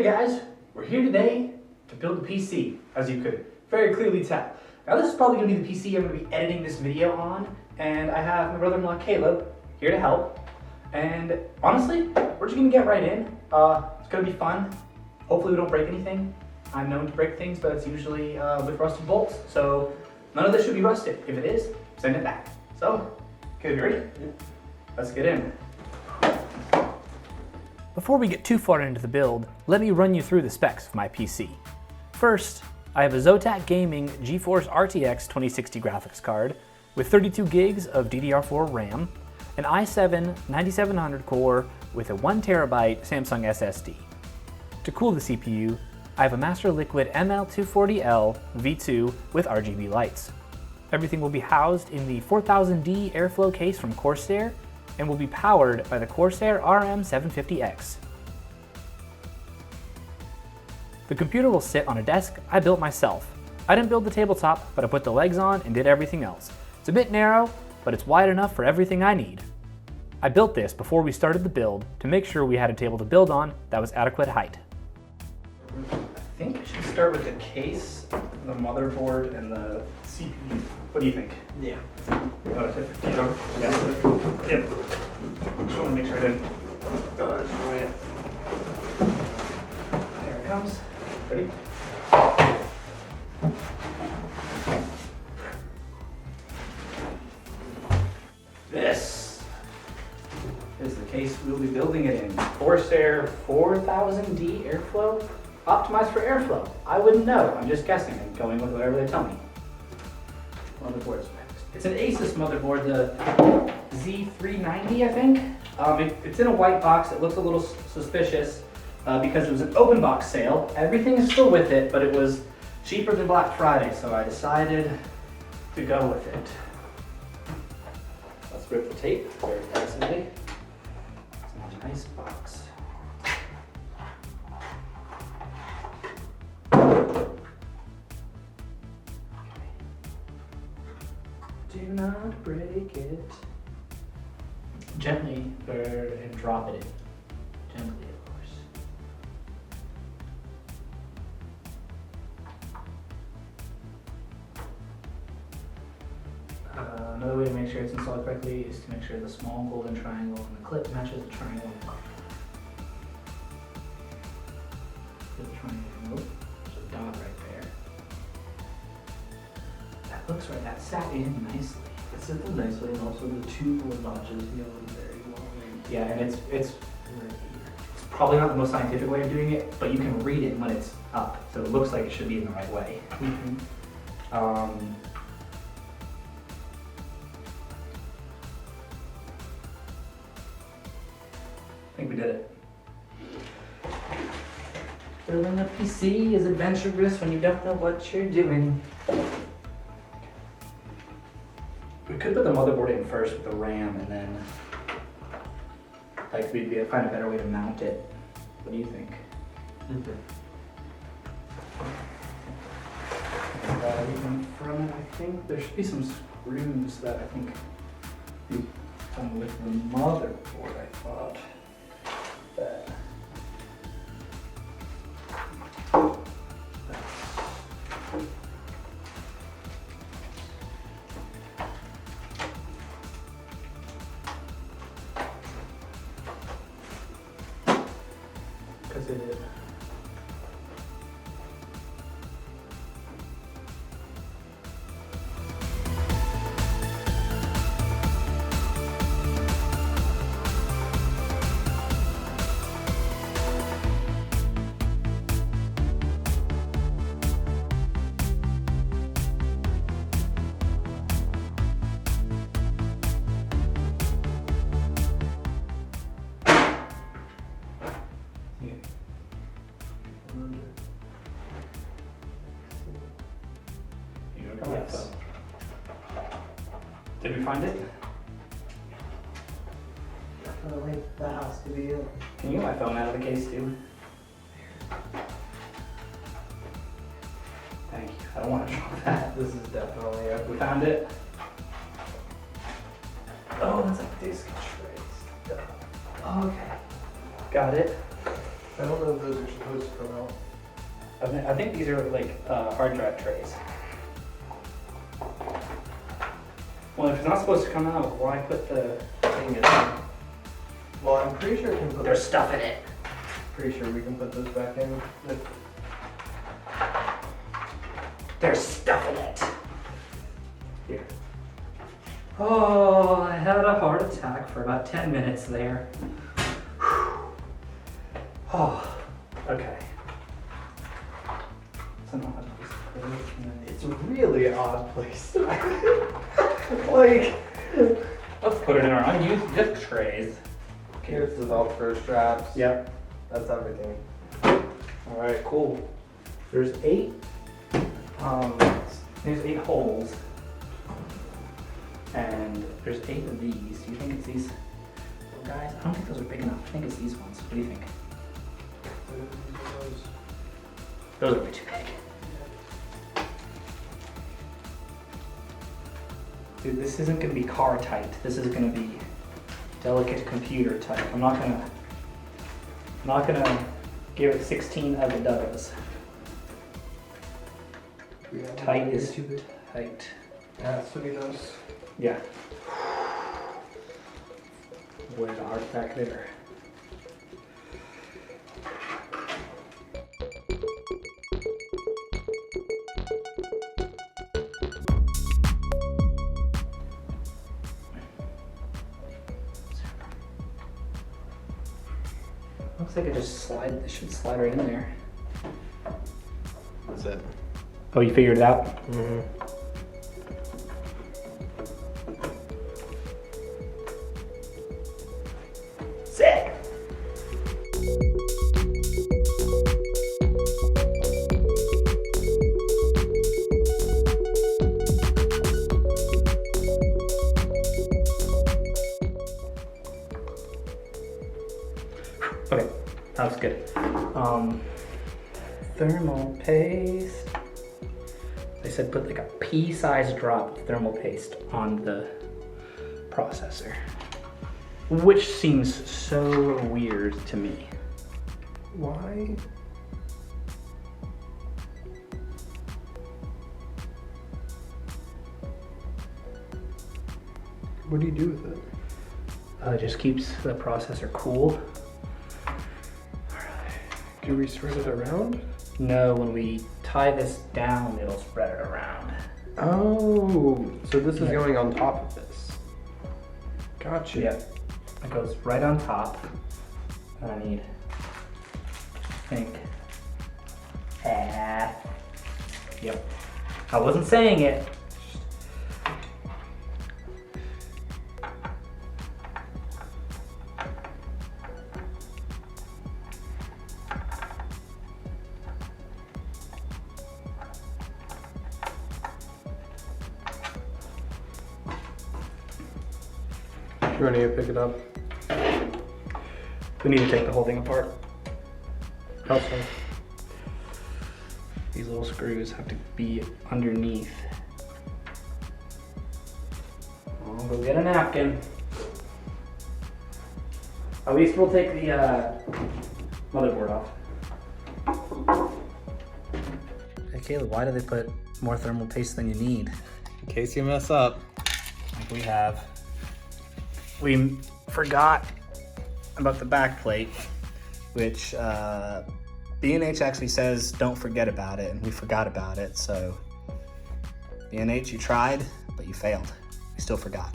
Okay guys, we're here today to build a PC, as you could very clearly tell. Now this is probably going to be the PC I'm going to be editing this video on, and I have my brother-in-law Caleb here to help. And honestly, we're just going to get right in. It's going to be fun. Hopefully we don't break anything. I'm known to break things, but it's usually with rusted bolts, so none of this should be rusted. If it is, send it back. So, Caleb, you ready? Yeah. Let's get in. Before we get too far into the build, let me run you through the specs of my PC. First, I have a Zotac Gaming GeForce RTX 2060 graphics card with 32 gigs of DDR4 RAM, an i7 9700 core with a 1TB Samsung SSD. To cool the CPU, I have a Master Liquid ML240L V2 with RGB lights. Everything will be housed in the 4000D airflow case from Corsair and will be powered by the Corsair RM750X. The computer will sit on a desk I built myself. I didn't build the tabletop, but I put the legs on and did everything else. It's a bit narrow, but it's wide enough for everything I need. I built this before we started the build to make sure we had a table to build on that was adequate height. I think I should start with the case, the motherboard, and the CPU. What do you think? Yeah. Yeah. Yep. Just want to make sure I didn't. Destroy it. There it comes. Ready? This is the case we'll be building it in. Corsair 4000D airflow, optimized for airflow. I wouldn't know. I'm just guessing and going with whatever they tell me. Motherboard specs. It's an Asus motherboard, the Z390, I think. It's in a white box. It looks a little suspicious because it was an open box sale. Everything is still with it, but it was cheaper than Black Friday, so I decided to go with it. Let's rip the tape very personally. It's a nice box. Do not break it. Gently, and drop it in. Gently, of course. Another way to make sure it's installed correctly is to make sure the small golden triangle on the clip matches the triangle on the card. The triangle. There's a dot right there. That looks right. That sat in nicely. It sits in nicely, and also the two little notches, very long. Yeah, and it's probably not the most scientific way of doing it, but you can read it when it's up, so it looks like it should be in the right way. I think we did it. Building a PC is adventurous when you don't know what you're doing. We could put the motherboard in first with the RAM, and then like we'd find a better way to mount it. What do you think? Even from it, I think there should be some screws that I think you come with the motherboard. I thought that. Because it is. Yes. Did we find it? Definitely, that has to be it. Can you get my phone out of the case too? Thank you. I don't want to drop that. This is definitely it. We found it. Oh, that's a disc tray stuff. Okay. Got it. I don't know if those are supposed to come out. I think these are like hard drive trays. Well, if it's not supposed to come out, why put the thing in? Well, I'm pretty sure we can put There's stuff in it. Pretty sure we can put those back in. There's stuff in it. Here. Oh, I had a heart attack for about 10 minutes there. Oh, okay. So now I just put it in It's a really odd place. Like, Let's put it in our unused zip trays. here's the Velcro straps. Yep. That's everything. All right, cool. There's 8. There's 8 holes, and there's 8 of these. Do you think it's these little guys? I don't think those are big enough. I think it's these ones. What do you think? Those are way too big. Dude, this isn't gonna be car tight. This is gonna be delicate computer tight. I'm not gonna give it 16 of the does. Tight is too big. tight. Yeah, so he knows. Yeah. Where's the heart back there? Looks like it should slide right in there. That's it. Oh, you figured it out? Mm-hmm. Sick! Okay, that was good. Thermal paste. They said put like a pea-sized drop of thermal paste on the processor, which seems so weird to me. Why? What do you do with it? It just keeps the processor cool. Do we spread it around? No, when we tie this down, it'll spread it around. Oh, so this is Yeah. going on top of this. Gotcha. Yep, it goes right on top. And I need, I think, yep. I wasn't saying it. You want to pick it up? We need to take the whole thing apart. How so? These little screws have to be underneath. I'll go get a napkin. At least we'll take the motherboard off. Hey Caleb, why do they put more thermal paste than you need? In case you mess up. Like we have. We forgot about the back plate, which B&H actually says don't forget about it, and we forgot about it, so B&H, you tried, but you failed. We still forgot.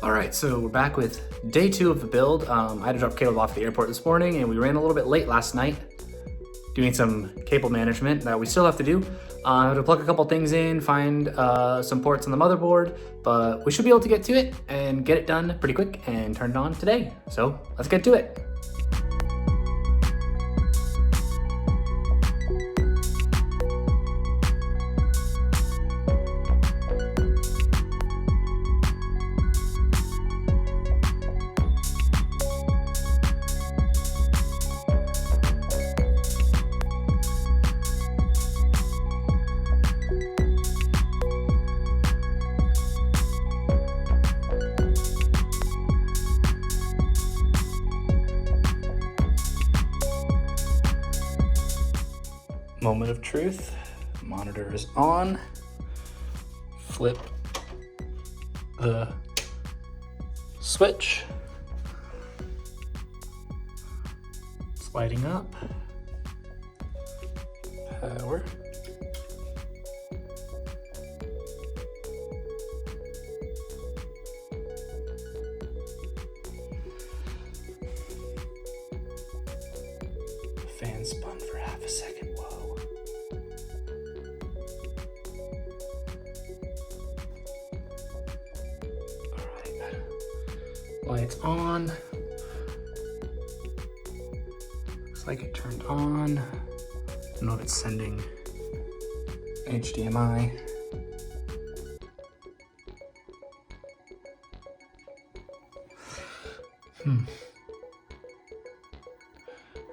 Alright, so we're back with day 2 of the build. I had to drop Caleb off at the airport this morning, and we ran a little bit late last night doing some cable management that we still have to do. I have to plug a couple things in, find some ports on the motherboard, but we should be able to get to it and get it done pretty quick and turn it on today. So let's get to it. Moment of truth. Monitor is on. Flip the switch. It's lighting up. Power. Fan spun for half a second. Whoa. Alright. Lights on. Looks like it turned on. I don't know if it's sending HDMI.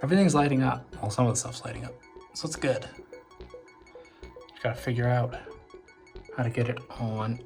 Everything's lighting up. Well, some of the stuff's lighting up. So it's good. Just gotta figure out how to get it on.